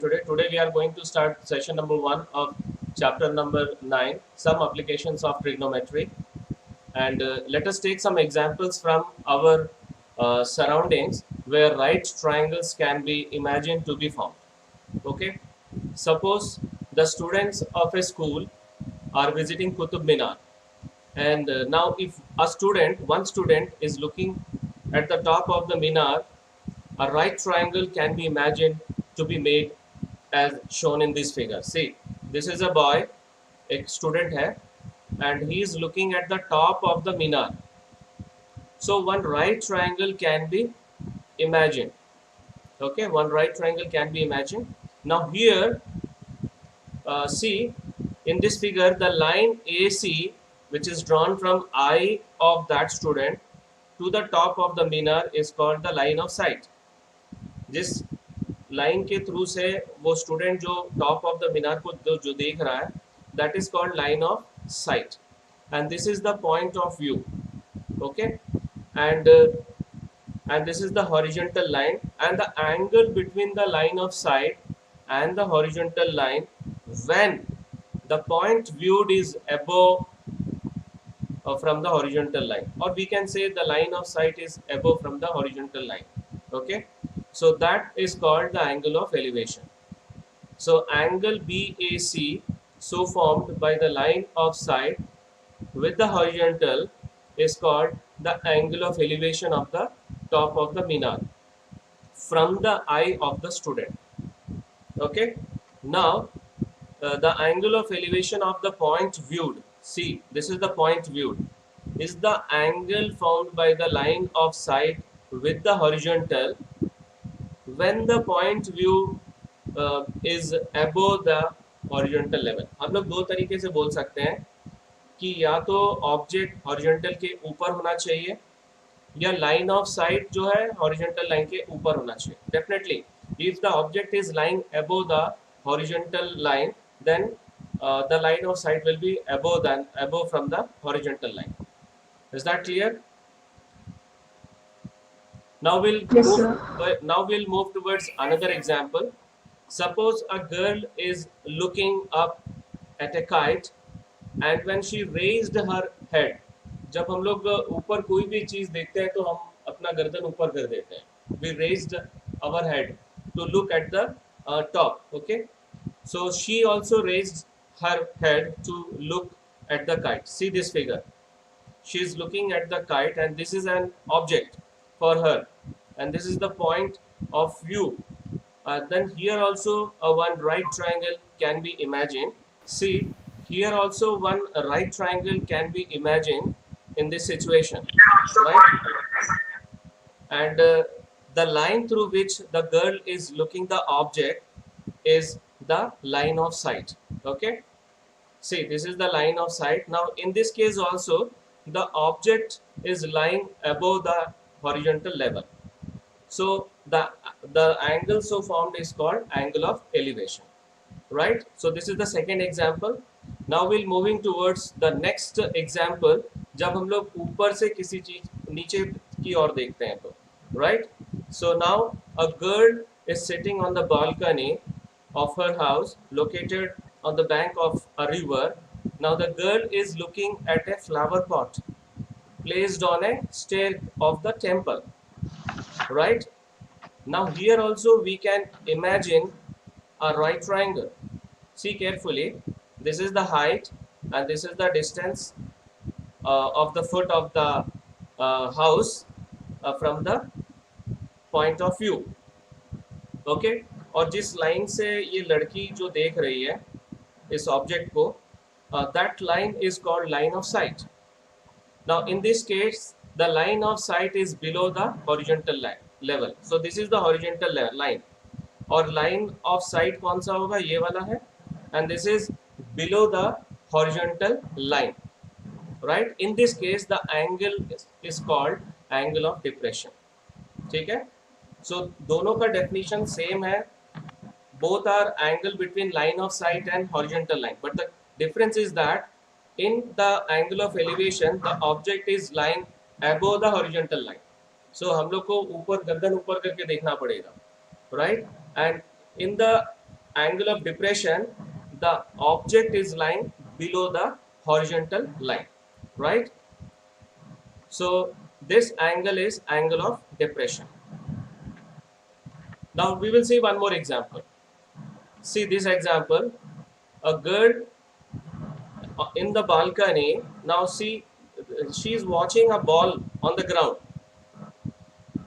Today we are going to start session number 1 of chapter number 9, some applications of trigonometry. And let us take some examples from our surroundings where right triangles can be imagined to be formed. Okay, suppose the students of a school are visiting Qutub Minar, and now if one student is looking at the top of the Minar, a right triangle can be imagined to be made as shown in this figure. See, this is a boy, a student hai, and he is looking at the top of the Minar. So one right triangle can be imagined. Okay, one right triangle can be imagined. Now here, see, in this figure, the line AC, which is drawn from eye of that student to the top of the Minar, is called the line of sight. जिस line के through से वो student जो top of the मीनार को जो देख रहा है, that is called line of site, and this is the point of view. Okay, and this is the horizontal line, and the angle between the line of sight and the horizontal line when the point viewed is above from the horizontal line, or we can say the line of sight is above from the horizontal line. Okay, so that is called the angle of elevation. So angle BAC, so formed by the line of sight with the horizontal, is called the angle of elevation of the top of the minar from the eye of the student. Okay, now the angle of elevation of the point viewed, see, this is the point viewed, is the angle formed by the line of sight with the horizontal when the point view is above the horizontal level. हम लोग दो तरीके से बोल सकते हैं कि या तो ऑब्जेक्ट हॉरिजॉन्टल के ऊपर होना चाहिए, या लाइन ऑफ साइट जो है हॉरिजॉन्टल लाइन के ऊपर होना चाहिए. Definitely if the object is lying above the horizontal line, then the line of sight will be above from the horizontal line. Is that clear? Now Yes, sir. we'll move towards another example. Suppose a girl is looking up at a kite, and when she raised her head, जब हम लोग ऊपर कोई भी चीज देखते हैं तो हम अपना गर्दन ऊपर कर देते हैं. We raised our head to look at the top. Okay, so she also raised her head to look at the kite. See this figure. She is looking at the kite, and this is an object for her, and this is the point of view. Then here also one right triangle can be imagined. See, here also one right triangle can be imagined in this situation, right? And the line through which the girl is looking the object is the line of sight. Okay, see, this is the line of sight. Now in this case also the object is lying above the horizontal level, so the angle so formed is called angle of elevation, right? So this is the second example. Now we'll moving towards the next example, जब हम लोग ऊपर से किसी चीज नीचे की ओर देखते हैं तो, right? So now a girl is sitting on the balcony of her house located on the bank of a river. Now the girl is looking at a flower pot placed on a stair of the temple, right? Now here also we can imagine a right triangle. See carefully, this is the height and this is the distance of the foot of the house from the point of view. Okay, और जिस line से ये लड़की जो देख रही है इस ऑब्जेक्ट को, that line is called line of sight. Now in this case the line of sight is below the horizontal level, so this is the horizontal line, और line of sight कौन सा होगा, ये वाला है, and this is below the horizontal line, right? In this case the angle is called angle of depression. ठीक है, so दोनों का definition same है, both are angle between line of sight and horizontal line, but the difference is that in the angle of elevation the object is lying above the horizontal line, so हम लोग को ऊपर गर्दन ऊपर करके देखना पड़ेगा, right? And in the angle of depression, the object is lying below the horizontal line, right? So this angle is angle of depression. Now we will see one more example. See this example, a girl in the balcony. Now see, she is watching a ball on the ground.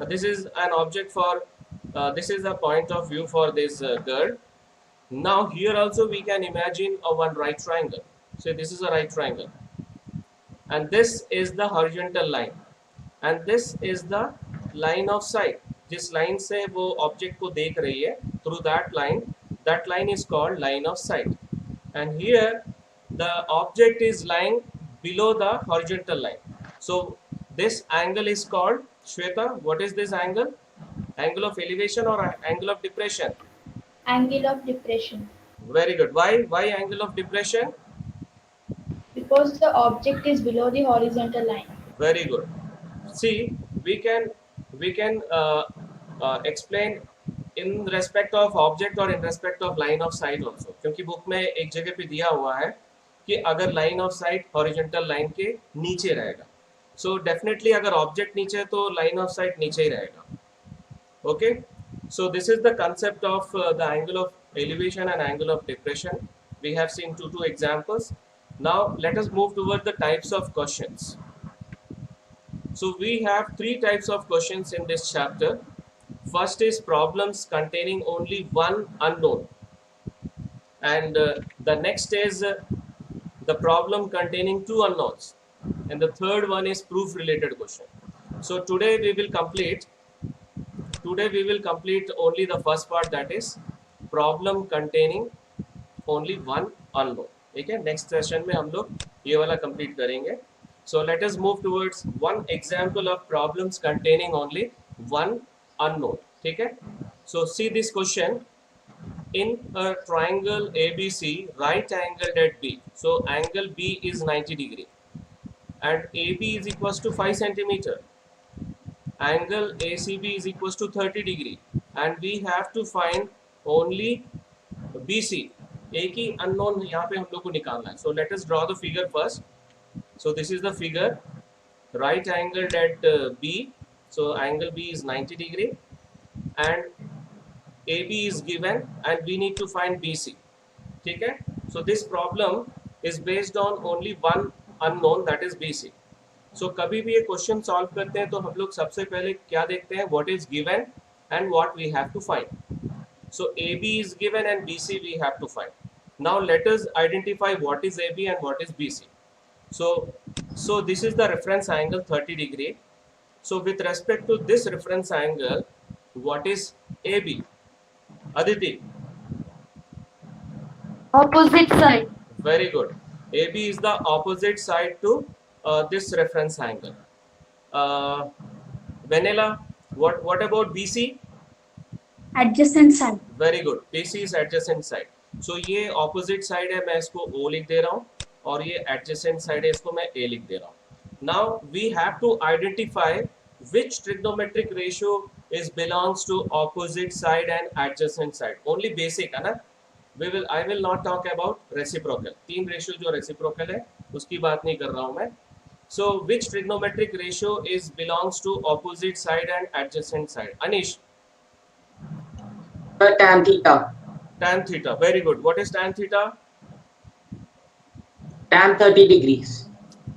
This is an object for this is a point of view for this girl. Now here also we can imagine a one right triangle. So this is a right triangle, and this is the horizontal line, and this is the line of sight. जिस line से वो object को देख रही है, through that line is called line of sight. And here the object is lying below the horizontal line. So this angle is called, Shweta, what is this angle? Angle of elevation or angle of depression? Angle of depression. Very good. Why angle of depression? Because the object is below the horizontal line. Very good. See, we can explain in respect of object or in respect of line of sight also. क्योंकि book में एक जगह पे दिया हुआ है कि अगर line of sight horizontal line के नीचे रहेगा, so definitely अगर object नीचे है तो line of sight नीचे ही रहेगा. Okay, so this is the concept of the angle of elevation and angle of depression. We have seen two examples. Now let us move toward the types of questions. So we have three types of questions in this chapter. First is problems containing only one unknown, and the next is the problem containing two unknowns, and the third one is proof related question. So today we will complete only the first part, that is problem containing only one unknown. ठीक है, next session में हम लोग ये वाला complete करेंगे. So let us move towards one example of problems containing only one unknown. ठीक है, so see this question. In a triangle ABC, right angled at B. So angle B is 90 degree and AB is equals to 5 centimeter. Angle ACB is equals to 30 degree and we have to find only BC. एक ही unknown यहाँ पे हम लोग को निकालना है. So let us draw the figure first. So this is the figure, right angled at B. So angle B is 90 degree and AB is given and we need to find BC. ठीक है, so this problem is based on only one unknown, that is BC. So कभी भी ये question solve करते हैं तो हम लोग सबसे पहले क्या देखते हैं, what is given and what we have to find. So AB is given and BC we have to find. Now let us identify what is AB and what is BC. So this is the reference angle 30 degree. So with respect to this reference angle, what is AB? Aditi. Opposite side. Very good. AB is the opposite side to this reference angle. Vanilla, what about BC? Adjacent side. Very good. BC is adjacent side. So ये opposite side है, मैं इसको O लिख दे रहा हूँ, और ये adjacent side है, इसको मैं A लिख दे रहा हूँ. Now we have to identify which trigonometric ratio is belongs to opposite side and adjacent side. Only basic है ना. I will not talk about reciprocal. तीन ratio जो reciprocal है उसकी बात नहीं कर रहा हूँ मैं. So which trigonometric ratio is belongs to opposite side and adjacent side? Anish. Tan theta. Tan theta. Very good. What is tan theta? Tan 30 degrees.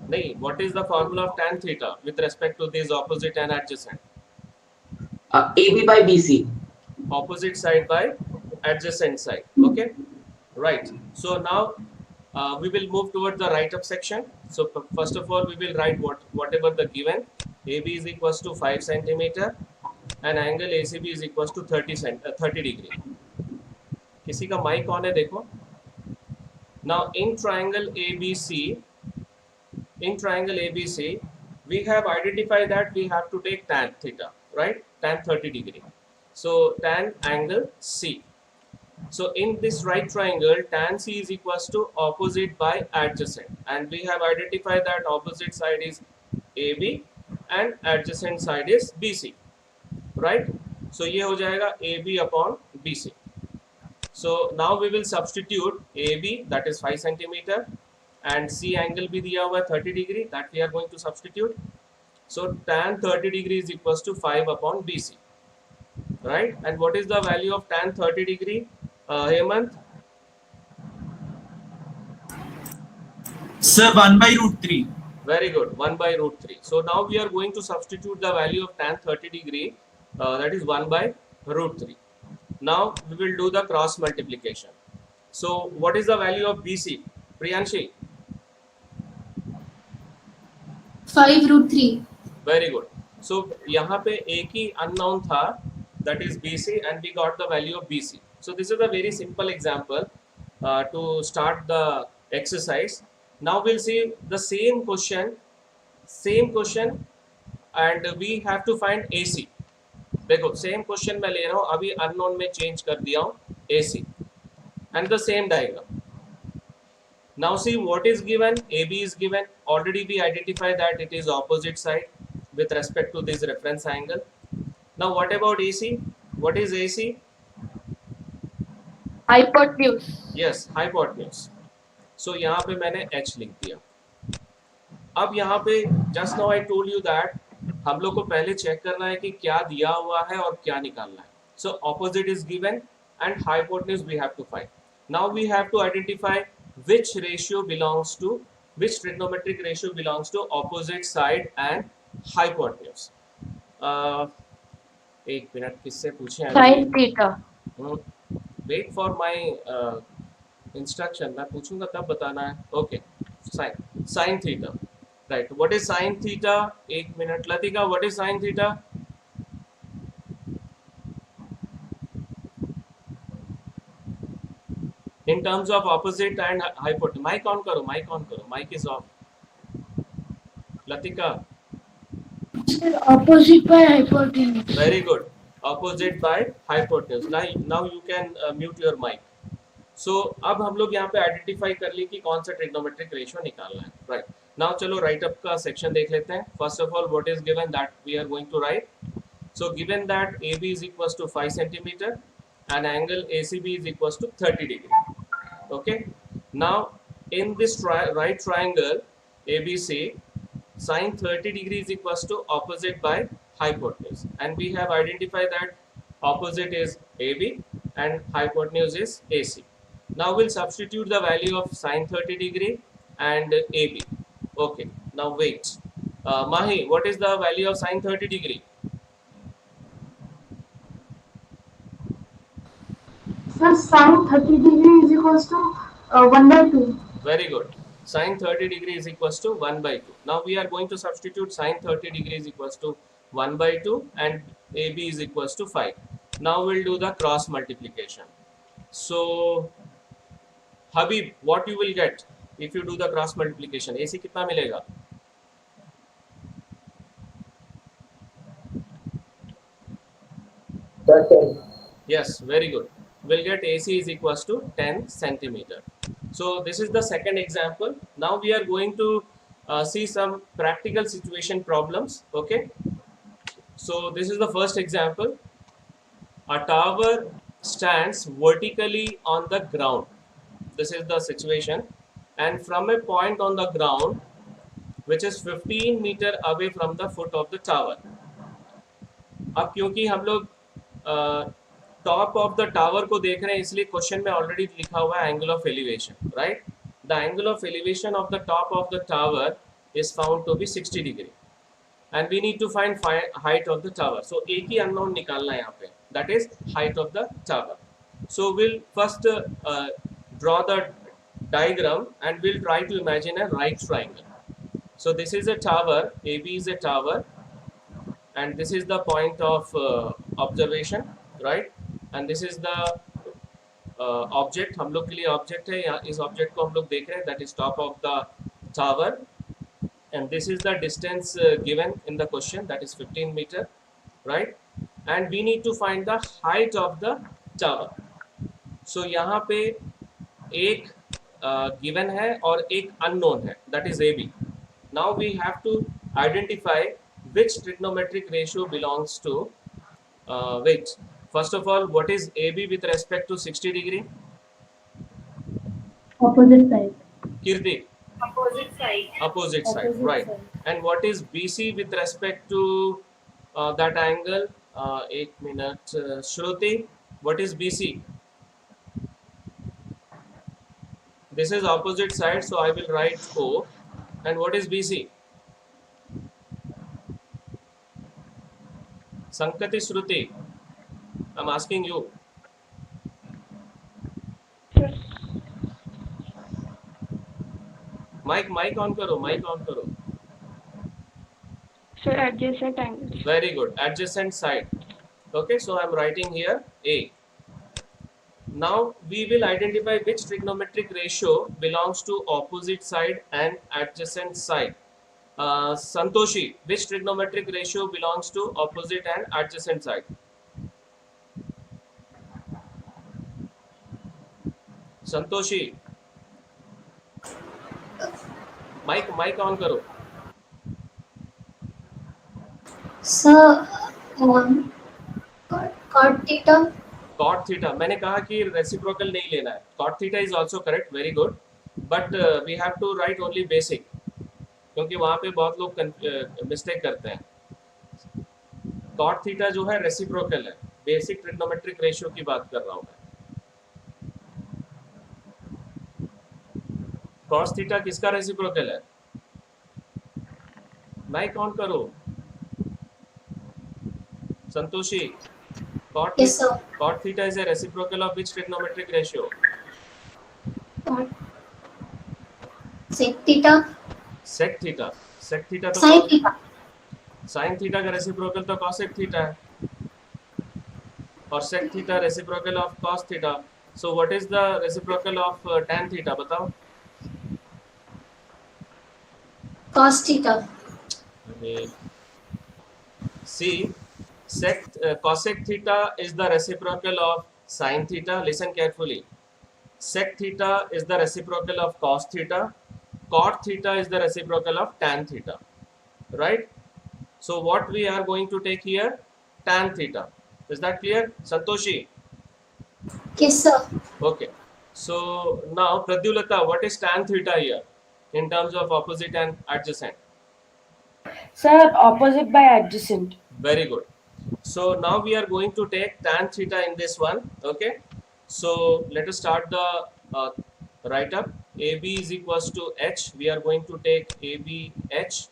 नहीं, what is the formula of tan theta with respect to this opposite and adjacent? AB by BC. Opposite side by adjacent side. Okay, right. So now we will move toward the write up section. So first of all we will write whatever the given. AB is equals to 5 centimeter and angle ACB is equals to 30 degree. किसी का mic on है देखो. Now in triangle ABC, we have identified that we have to take tan theta, right? Tan 30 degree. So tan angle C. So in this right triangle, tan C is equals to opposite by adjacent, and we have identified that opposite side is AB and adjacent side is BC, right? So ये हो जाएगा AB upon BC. So now we will substitute AB, that is 5 centimeter, and C angle भी दिया हुआ है 30 degree, that we are going to substitute. So tan 30 degree is equals to 5 upon BC, right? And what is the value of tan 30 degree, Hemant? Sir, 1 by root 3. Very good, 1 by root 3. So now we are going to substitute the value of tan 30 degree, that is 1 by root 3. Now we will do the cross multiplication. So what is the value of BC, Priyanshi? 5 root 3. Very good. So यहाँ पे एक ही unknown था, that is BC, and we got the value of BC. So this is a very simple example to start the exercise. Now we'll see the same question, and we have to find AC. देखो same question मैं ले रहा हूँ, अभी unknown में change कर दिया हूँ AC, and the same diagram. Now see what is given. AB is given. Already we identify that it is opposite side with respect to this reference angle. Now what about AC? What is AC? Hypotenuse. Yes, hypotenuse. So यहाँ पे मैंने H लिख दिया. अब यहाँ पे just now I told you that हम लोग को पहले चेक करना है कि क्या दिया हुआ है और क्या निकालना है. So opposite is given and hypotenuse we have to find. Now we have to identify which ratio belongs to, which trigonometric ratio belongs to opposite side and hypotenuse. एक मिनट किससे पूछे? Sin theta. Wait for my instruction. मैं पूछूंगा तब बताना है. Okay, sin theta. Right. What is sin theta? एक minute Latika. What is sin theta? In terms of opposite and hypotenuse. Mic on करो. Mic on करो. Mic is off. Latika. Opposite by hypotenuse. Very good. Opposite by hypotenuse. Now you can mute your mic. So अब हम लोग यहाँ पे identify कर ली कि कौन सा ट्रिग्नोमेट्रिक रेशियो निकालना है. राइट. नाउ चलो राइट अप का सेक्शन देख लेते हैं. First of all what is given, that we are going to write. So given that AB is equals to 5 centimeter and angle ACB is equals to 30 degree. Okay. Now in this right triangle ABC, sin 30 degree is equals to opposite by hypotenuse, and we have identified that opposite is AB and hypotenuse is AC. Now we'll substitute the value of sin 30 degree and AB. Okay, now wait. Mahi, what is the value of sin 30 degree? Sir, sin 30 degree is equals to 1 by 2. Very good. Sin 30 degree is equals to 1 by 2. Now we are going to substitute sin 30 degree is equals to 1 by 2 and AB is equals to 5. Now we'll do the cross multiplication. So Habib, what you will get if you do the cross multiplication? AC कितना मिलेगा? Yes, very good. We'll get AC is equals to 10 centimeter. So this is the second example. Now we are going to see some practical situation problems. Okay. So this is the first example. A tower stands vertically on the ground. This is the situation. And from a point on the ground, which is 15 meter away from the foot of the tower. अब क्योंकि हम लोग top of the tower को देख रहे हैं, इसलिए question में ऑलरेडी लिखा हुआ है angle of elevation. Right. The angle of elevation of the top of the tower is found to be 60 degree and we need to find height of the tower. So एक ही unknown निकालना है यहाँ पे, that is height of the tower. So we'll first draw the diagram and we'll try to imagine a right triangle. So this is a tower, AB is a tower, and this is the point of observation, right? And this is the object. हम लोग के लिए object है, यहाँ इस object को हम लोग देख रहे हैं, that is top of the tower. And this is the distance given in the question, that is 15 meter, right? And we need to find the height of the tower. So यहाँ पे एक given है और एक unknown है, that is AB. Now we have to identify which trigonometric ratio belongs to First of all, what is AB with respect to 60 degree? Opposite side. Kirti, Opposite side. opposite side, Opposite right? side. And what is BC with respect to that angle? 1 minute, Shruti, what is BC? This is opposite side, so I will write O. And what is BC? Sankati, Shruti, I'm asking you. Mic on करो, mic on करो. Sir, adjacent angles. Very good. Adjacent side. Okay, so I'm writing here A. Now we will identify which trigonometric ratio belongs to opposite side and adjacent side. Santoshi, which trigonometric ratio belongs to opposite and adjacent side? Santoshi, mic on करो. Sir, cot theta. Cot theta. मैंने कहा कि reciprocal नहीं लेना है. Cot theta is also correct, very good. But we have to write only basic. क्योंकि वहाँ पे बहुत लोग मिस्टेक करते हैं. Cot theta जो है reciprocal है. Basic trigonometric ratio की बात कर रहा हूँ मैं. Cos theta किसका reciprocal है? माइक ऑन करो. Santoshi, Yes, sir. cot theta is a reciprocal of which trigonometric ratio? Cot. Sec theta. Sec theta. Sec theta तो Sin theta. sin theta का reciprocal तो cosec theta है. और sec theta reciprocal of cos theta. So what is the reciprocal of tan theta? बताओ. Cos theta. See, cosec theta is the reciprocal of sin theta. Listen carefully. Sec theta is the reciprocal of cos theta. Cot theta is the reciprocal of tan theta. Right? So what we are going to take here? Tan theta. Is that clear? Santoshi? Yes, sir. Okay. So now Pradyulata, what is tan theta here in terms of opposite and adjacent? Sir, opposite by adjacent. Very good. So now we are going to take tan theta in this one. Okay. So let us start the write up. AB is equals to H. We are going to take AB H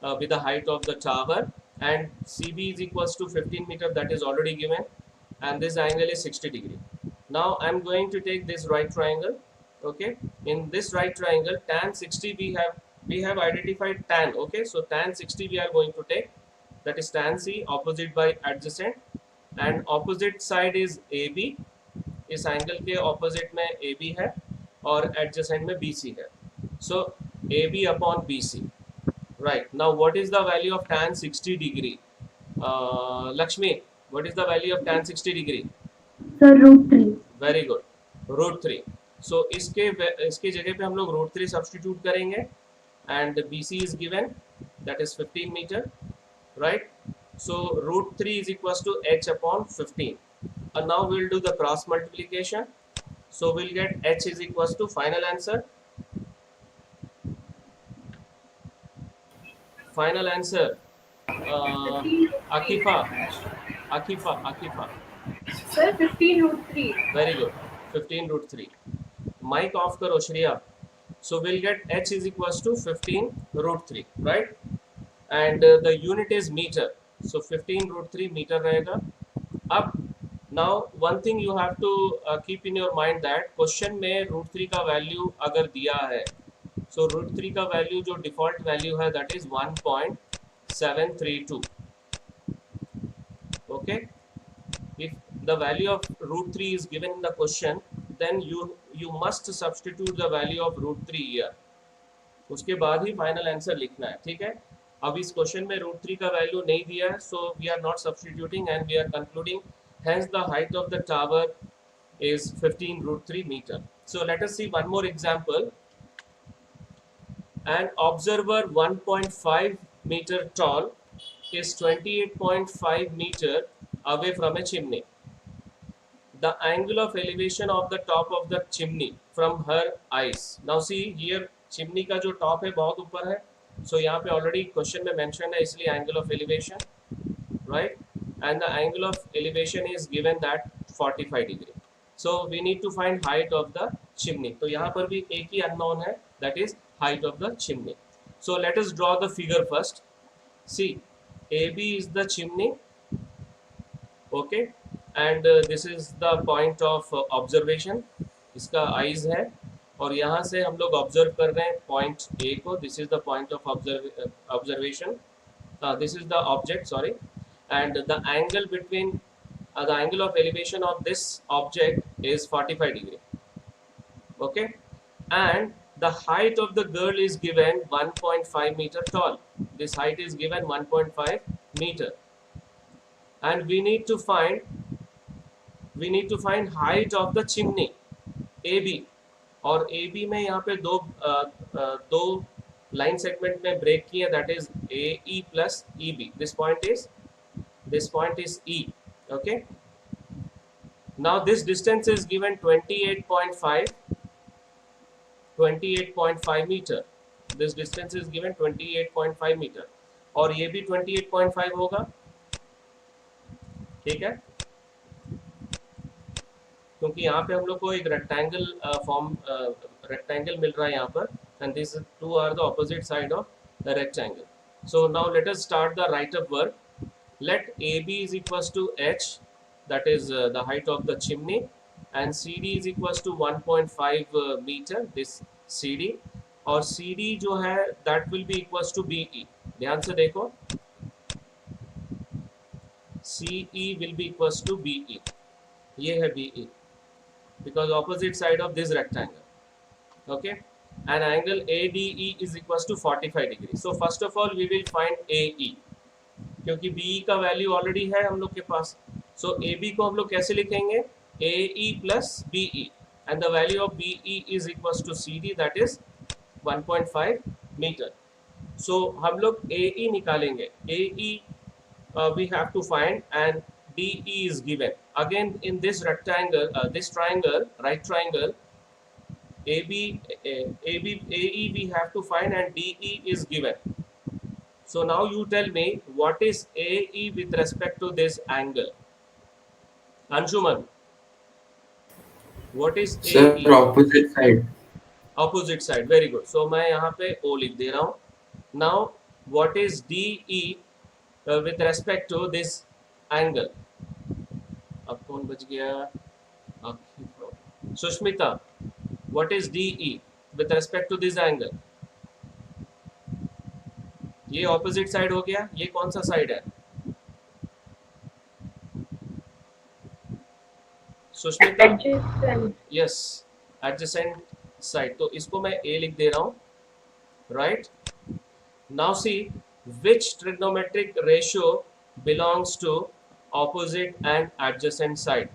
with the height of the tower, and CB is equals to 15 meter, that is already given, and this angle is 60 degree. Now I am going to take this right triangle. Okay. In this right triangle, tan 60 we have identified tan. Okay. So tan 60 we are going to take. That is tan C, opposite by adjacent, and opposite side is AB. इस angle के opposite में AB है और adjacent में BC है. So AB upon BC. Right. Now what is the value of tan 60 degree? Lakshmi, what is the value of tan 60 degree? Sir, √3. Very good. √3. So इसके जगह पे हम लोग √3 सब्स्टिट्यूट करेंगे, and BC is given, that is 15 meter. Right? So √3 is equals to H upon 15. And now we'll do the cross multiplication. So we'll get H is equals to final answer. Final answer. Akifa. Sir, 15√3. Very good. 15√3. Mic off karo Shriya. So we'll get H is equals to 15√3. Right? And the unit is meter. So 15√3 meter रहेगा. अब now one thing you have to keep in your mind that question में √3 का value अगर दिया है, so √3 का value जो default value है that is 1.732. Okay, if the value of √3 is given in the question, then you must substitute the value of √3 here. उसके बाद ही फाइनल आंसर लिखना है. ठीक है. अब इस क्वेश्चन में √3 का वैल्यू नहीं दिया है, so we are not substituting and we are concluding. Hence the height of the tower is 15√3 meter. So let us see one more example. An observer 1.5 meter tall is 28.5 meter away from a chimney. the angle of elevation of the top of the chimney from her eyes. Now see here, chimney का जो top है बहुत ऊपर है, so यहाँ पे already question में mention है, इसलिए angle of elevation, right? And the angle of elevation is given that 45 degree. So we need to find height of the chimney. तो यहाँ पर भी एक ही unknown है, that is height of the chimney. So let us draw the figure first. See, AB is the chimney, okay, and this is the point of observation. इसका eyes है और यहाँ से हम लोग observe कर रहे हैं point A को. This is the point of observation. This is the object, sorry, and the angle between the angle of elevation of this object is 45 degree, okay, and the height of the girl is given 1.5 meter tall. This height is given 1.5 meter, and we need to find height of the chimney AB. और AB में यहाँ पे दो line segment में break किए, that is AE plus EB. This point is E. Okay, now this distance is given 28.5 meter. This distance is given 28.5 meter और ये भी 28.5 होगा, ठीक है, क्योंकि यहाँ पे हम लोग को एक रेक्टेंगल रेक्टेंगल मिल रहा है यहाँ पर, and these two are the opposite side of the rectangle. So now let us start the write up work. Let AB is equals to H, that is the height of the chimney, and CD is equals to 1.5 meter, this CD, और CD जो है that will be equals to BE. ध्यान से देखो, CE will be equals to BE. ये है BE because opposite side of this rectangle, okay, and angle ADE is equals to 45 degree. So first of all we will find AE, क्योंकि BE का value already है हम लोग के पास. सो AB को हम लोग कैसे लिखेंगे, AE plus BE, and the value of BE is equals to CD, that is 1.5 metre. So हम लोग AE निकालेंगे. AE we have to find, and DE is given. Again in this rectangle, this triangle, right triangle, AE we have to find, and DE is given. So now you tell me what is AE with respect to this angle. Anshuman, what is AE? Sir, opposite side. Opposite side, very good. So मैं यहाँ पे O लिख दे रहा हूँ. Now what is DE with respect to this angle? अब कौन बच गया? Sushmita, what is DE with respect to this angle? ये ऑपोजिट साइड हो गया, ये कौन सा साइड है? Sushmita, yes, adjacent side. तो इसको मैं A लिख दे रहा हूँ, right. Now see which trigonometric ratio belongs to opposite and adjacent side.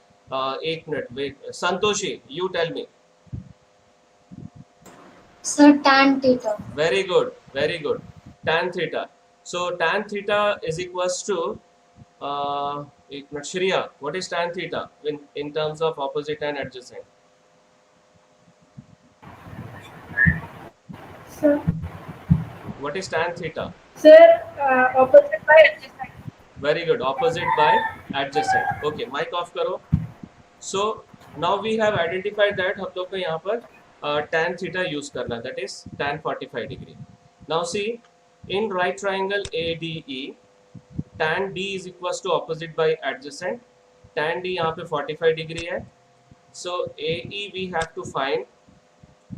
एक minute wait, Santoshi, you tell me. Sir, tan theta. Very good, very good. Tan theta. So tan theta is equals to Shriya, what is tan theta in terms of opposite and adjacent? Sir, What is tan theta? sir, opposite by adjacent. Very good, opposite by adjacent. Okay, mic off करो. So now we have identified that हम लोग को यहाँ पर tan theta use करना, that is tan 45 degree. Now see, in right triangle ADE, tan D is equals to opposite by adjacent. Tan D यहाँ पे 45 degree है. So AE we have to find,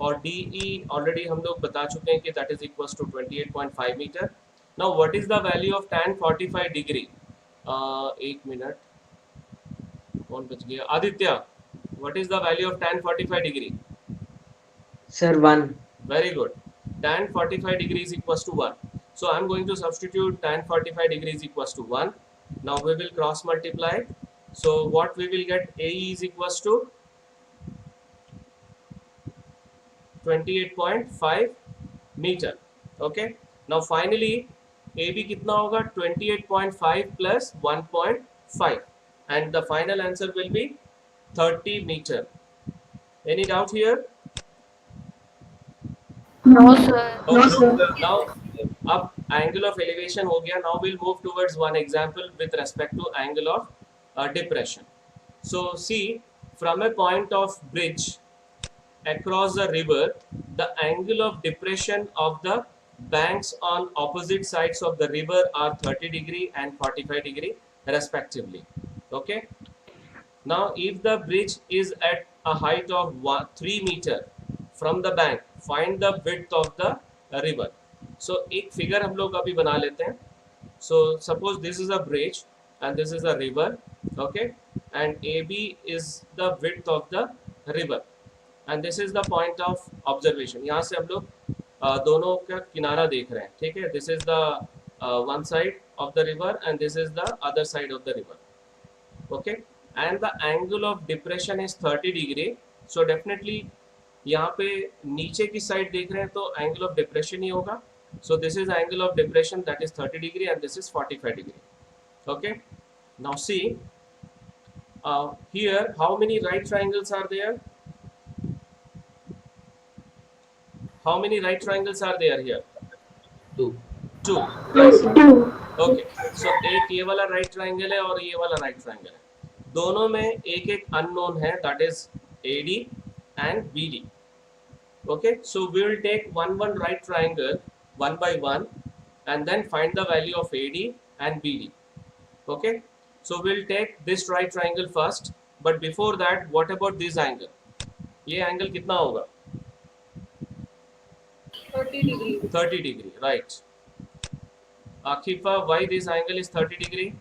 और DE already हम लोग बता चुके हैं कि that is equals to 28.5 meter. Now what is the value of tan 45 degree? एक मिनट, कौन बच गया? Aditya, what is the value of tan 45 degree? Sir, 1. Very good. Tan 45 degrees equals to 1. So I am going to substitute tan 45 degrees equals to 1. Now we will cross multiply. So what we will get, AE is equals to 28.5 meter. Okay. Now finally AB कितना होगा? 28.5 plus 1.5, and the final answer will be 30 meter. Any doubt here? No, sir. Okay. Now up angle of elevation हो गया. Now we'll move towards one example with respect to angle of depression. So see, from a point of bridge across the river, the angle of depression of the banks on opposite sides of the river are 30 degree and 45 degree respectively. Okay. Now if the bridge is at a height of 3 meter from the bank, find the width of the river. So एक figure हम लोग अभी बना लेते हैं. So suppose this is a bridge and this is a river, okay, and AB is the width of the river and this is the point of observation. यहाँ से हम लोग दोनों का किनारा देख रहे हैं, ठीक है. This is the one side of the river and this is the other side of the river, okay, and the angle of depression is 30 degree. So definitely यहाँ पे नीचे की साइड देख रहे हैं तो angle of depression ही होगा. So this is angle of depression, that is 30 degree and this is 45 degree. Okay. Now see, here how many right triangles are there? How many right triangles are there here? 2. 2. Yes, two. Okay. So एक ये वाला right triangle है और ये वाला right triangle है. दोनों में एक एक unknown है, that is AD and BD. Okay. So we will take one right triangle one by one and then find the value of AD and BD. Okay. So we'll take this right triangle first, but before that, what about this angle? ये angle कितना होगा? 30 degree. 30 degree, right. Akifa, why this angle is 30 degree?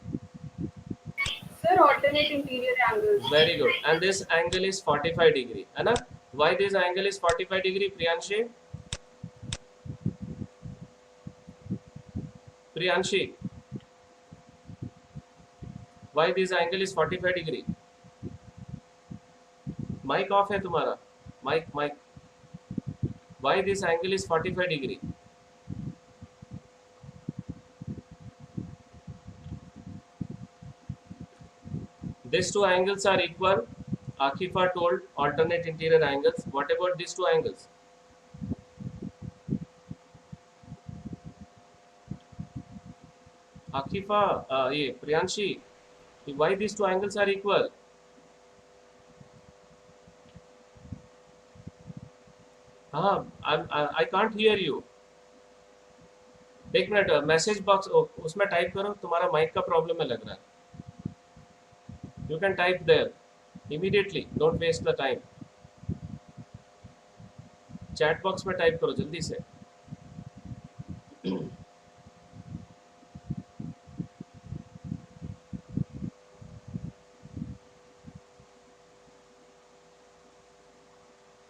Sir, alternate interior angles. Very good. And this angle is 45 degree. है ना? Why this angle is 45 degree, Priyanshi? Priyanshi, why this angle is 45 degree? Mic off है तुम्हारा. Mic. Why this angle is 45 degree? These two angles are equal. Akifa told alternate interior angles. What about these two angles? Akifa, ये Priyanshi, why these two angles are equal? हाँ, I can't hear you. एक minute, message box उसमें type करो. तुम्हारा mic का problem है लग रहा है. You can type there immediately. Don't waste the time. Chat box में टाइप करो जल्दी से.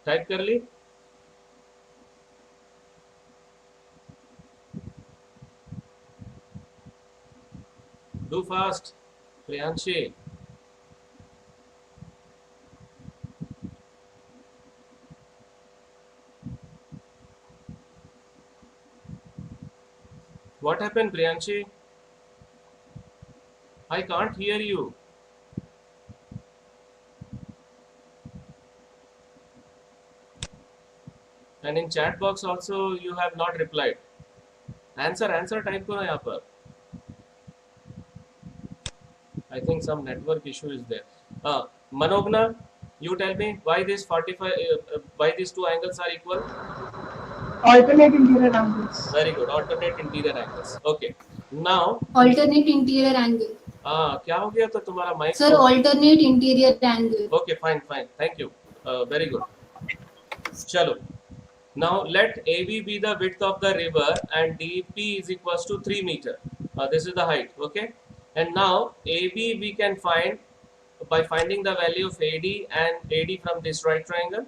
टाइप कर ली? Do fast, Priyanshi. What happened, Priyanshi? I can't hear you. And in chat box also you have not replied. Answer type करो यहाँ पर. I think some network issue is there. Manogna, you tell me why these 45, why these two angles are equal? Alternate interior angles. Very good. Alternate interior angles. Okay. Now, Alternate interior angle. क्या हो गया था तुम्हारा mic? Sir, alternate interior angle. Okay, fine. Thank you. Very good. चलो. Now let AB be the width of the river and DP is equals to 3 meter. This is the height. Okay. And now AB we can find by finding the value of AD and AD from this right triangle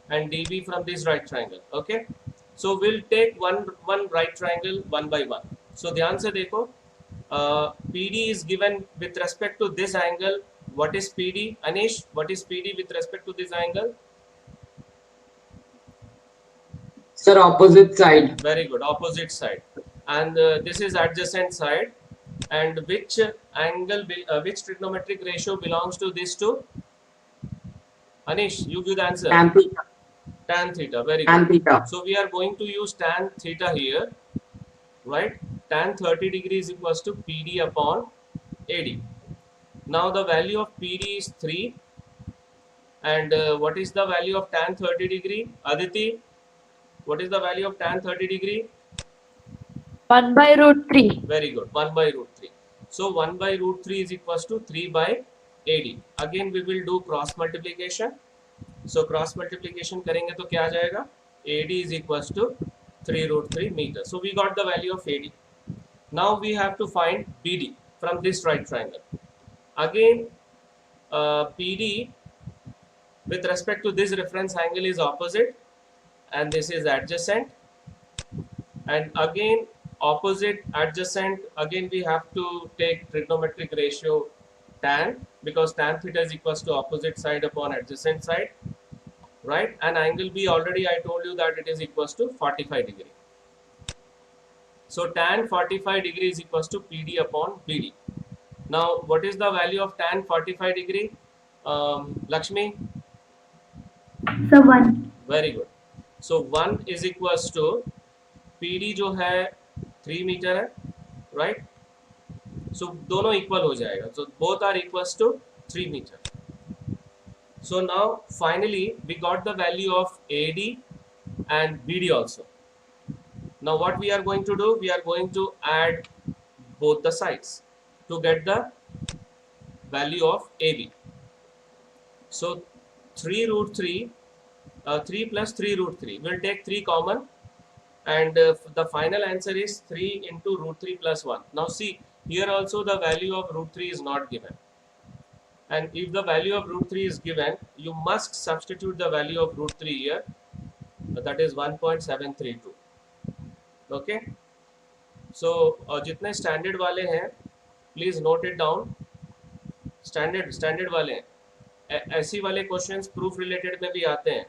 and DB from this right triangle. Okay. So we'll take one right triangle one by one. So ध्यान से देखो. PD is given with respect to this angle. What is PD? Anish, what is PD with respect to this angle? Sir, opposite side. Very good, opposite side. And this is adjacent side. And which angle, which trigonometric ratio belongs to these two? Anish, you give the answer. Tan theta. Tan theta, very Tan good. theta. So we are going to use tan theta here, right? Tan 30 degrees is equals to PD upon AD. Now the value of PD is 3. And what is the value of tan 30 degree? Aditi, what is the value of tan 30 degree? 1 by root 3. Very good, 1 by root 3. So 1 by root 3 is equals to 3 by AD. Again we will do cross multiplication. So cross multiplication करेंगे तो क्या आ जाएगा? AD is equals to 3 root 3 meter. So we got the value of AD. Now we have to find BD from this right triangle. Again PD with respect to this reference angle is opposite and this is adjacent, and again opposite adjacent, again we have to take trigonometric ratio tan, because tan theta is equals to opposite side upon adjacent side, right? And angle B, already I told you that it is equals to 45 degree. So tan 45 degree is equals to PD upon BD. Now what is the value of tan 45 degree? Lakshmi? So 1. Very good. So 1 is equals to PD जो है 3 metre है, right? So दोनों equal हो जाएगा. So both are equals to 3 meter. So now finally we got the value of AD and BD also. Now what we are going to do? We are going to add both the sides to get the value of AB. So 3 root 3, 3 plus 3 root 3. We'll take 3 common, and the final answer is 3 into root 3 plus 1. Now see, here also the value of root 3 is not given. And if the value of root 3 is given, you must substitute the value of root 3 here. That is 1.732. Okay. So जितने standard वाले हैं, please note it down. Standard वाले हैं. ऐसी वाले questions proof related में भी आते हैं.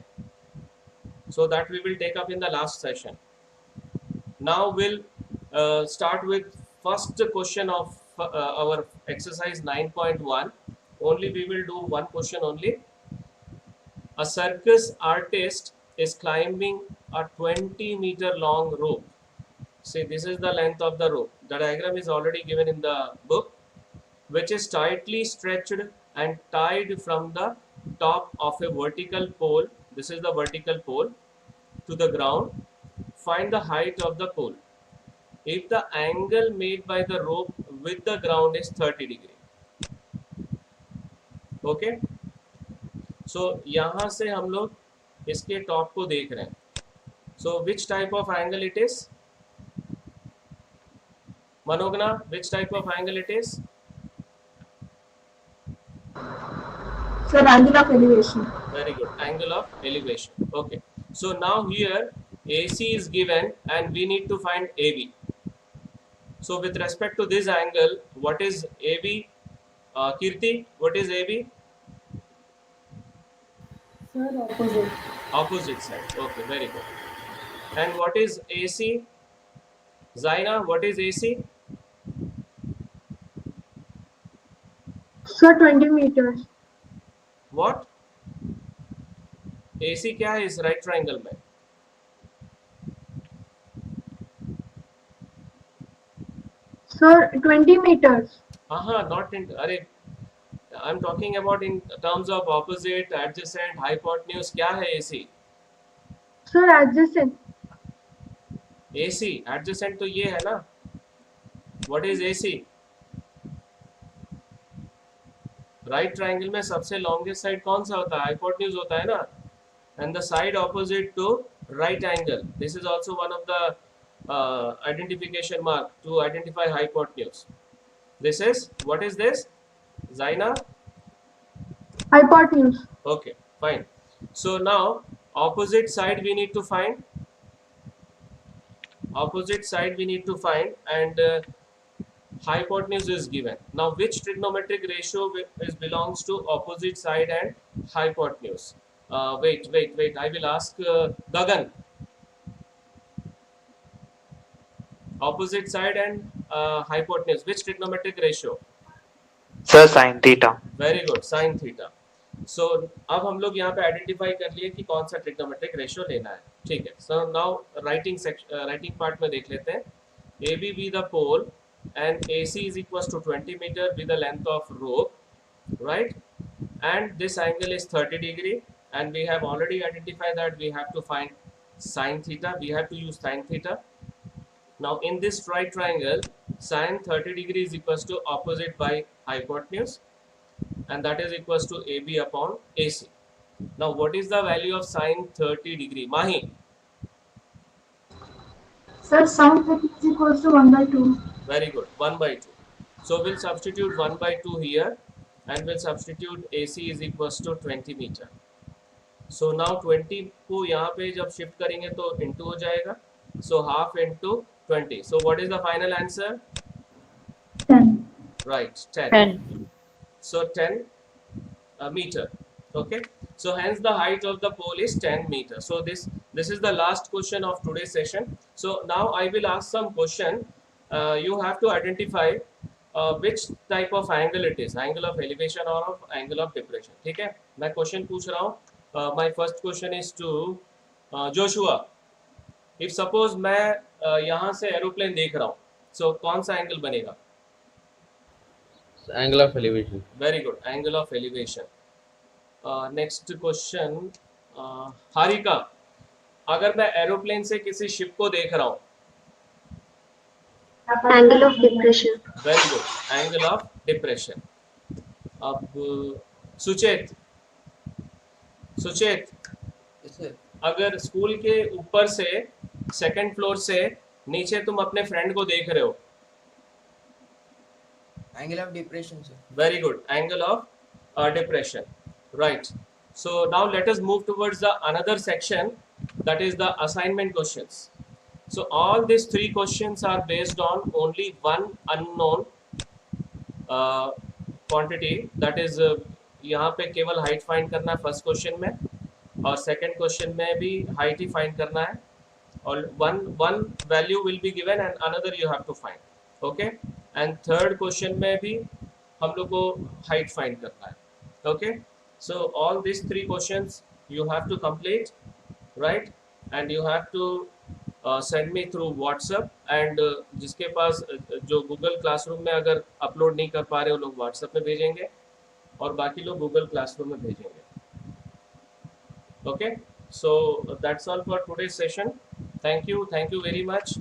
So that we will take up in the last session. Now we'll start with first question of our exercise 9.1. Only we will do one question only. A circus artist is climbing a 20-meter long rope. See, this is the length of the rope. The diagram is already given in the book, which is tightly stretched and tied from the top of a vertical pole. This is the vertical pole to the ground. Find the height of the pole. If the angle made by the rope with the ground is 30 degree. Okay. So यहाँ से हम लोग इसके top को देख रहे हैं. So which type of angle it is? Manogna, which type of angle it is? Sir, angle of elevation. Very good. Angle of elevation. Okay. So now here AC is given and we need to find AB. So with respect to this angle, what is AB? Kirti, what is AB? Sir, opposite. Opposite side. Okay, very good. And what is AC? Zaina, what is AC? Sir, 20 meters. What? AC क्या है इस right triangle में? Sir, 20 meters. Not in. अरे, I'm talking about in terms of opposite, adjacent, hypotenuse. क्या है AC? Sir, adjacent. AC, adjacent तो ये है ना? What is AC? Right triangle में सबसे longest side कौन सा होता है? Hypotenuse होता है ना? And the side opposite to right angle. This is also one of the identification mark to identify hypotenuse. This is, what is this? Zaina? Hypotenuse. Okay, fine. So now opposite side we need to find. Opposite side we need to find, and hypotenuse is given. Now which trigonometric ratio is belongs to opposite side and hypotenuse? Wait. I will ask Gagan. Opposite side and hypotenuse. Which trigonometric ratio? Sir, sin theta. Very good, sin theta. सो अब हम लोग यहाँ पे identify कर लिए कि कौन सा ट्रिग्नोमेट्रिक रेशियो लेना है, ठीक है। सो नाउ राइटिंग पार्ट में देख लेते हैं। A B B the pole and A C is equal to 20 metre with the length of rope, right? And this angle is 30 degree, and we have already identified that we have to find sine theta. We have to use sine theta. Now in this right triangle, sine 30 degree is equals to opposite by hypotenuse, and that is equals to AB upon AC. Now what is the value of sine 30 degree? Mahi? Sir, sine 30 is equals to 1 by 2. Very good, 1 by 2. So we'll substitute 1 by 2 here, and we'll substitute AC is equals to 20 meter. So now 20 को यहाँ पे जब shift करेंगे तो into हो जाएगा, so half into 20. So what is the final answer? 10. Right, 10. 10. So 10 meter. Okay. So hence the height of the pole is 10 meter. So this is the last question of today's session. So now I will ask some question. You have to identify which type of angle it is, angle of elevation or of angle of depression. ठीक है, मैं question पूछ रहा हूँ. My first question is to Joshua. If suppose मैं यहाँ से aeroplane देख रहा हूँ, so कौन सा एंगल बनेगा? Angle of elevation. Very good, angle of elevation. Next question, Harika, अगर मैं एरोप्लेन से किसी शिप को देख रहा हूँ, Angle of depression. Very good, angle of depression. अब सुचेत, अगर स्कूल के ऊपर से सेकंड फ्लोर से नीचे तुम अपने फ्रेंड को देख रहे हो, Angle of depression, sir. very good, angle of depression, right? So now let us move towards the another section, that is the assignment questions. So all these three questions are based on only one unknown quantity, that is यहाँ पे केवल height find करना है first question में, और second question में भी height ही find करना है, और one value will be given and another you have to find, okay? And third question में भी हम लोग को हाइट फाइंड करना है, okay? So all these three questions you have to complete, right? And you have to send me through WhatsApp, and जिसके पास जो Google classroom में अगर अपलोड नहीं कर पा रहे हो लोग WhatsApp में भेजेंगे, और बाकी लोग गूगल क्लासरूम में भेजेंगे. Okay, so that's all for today's session. Thank you very much.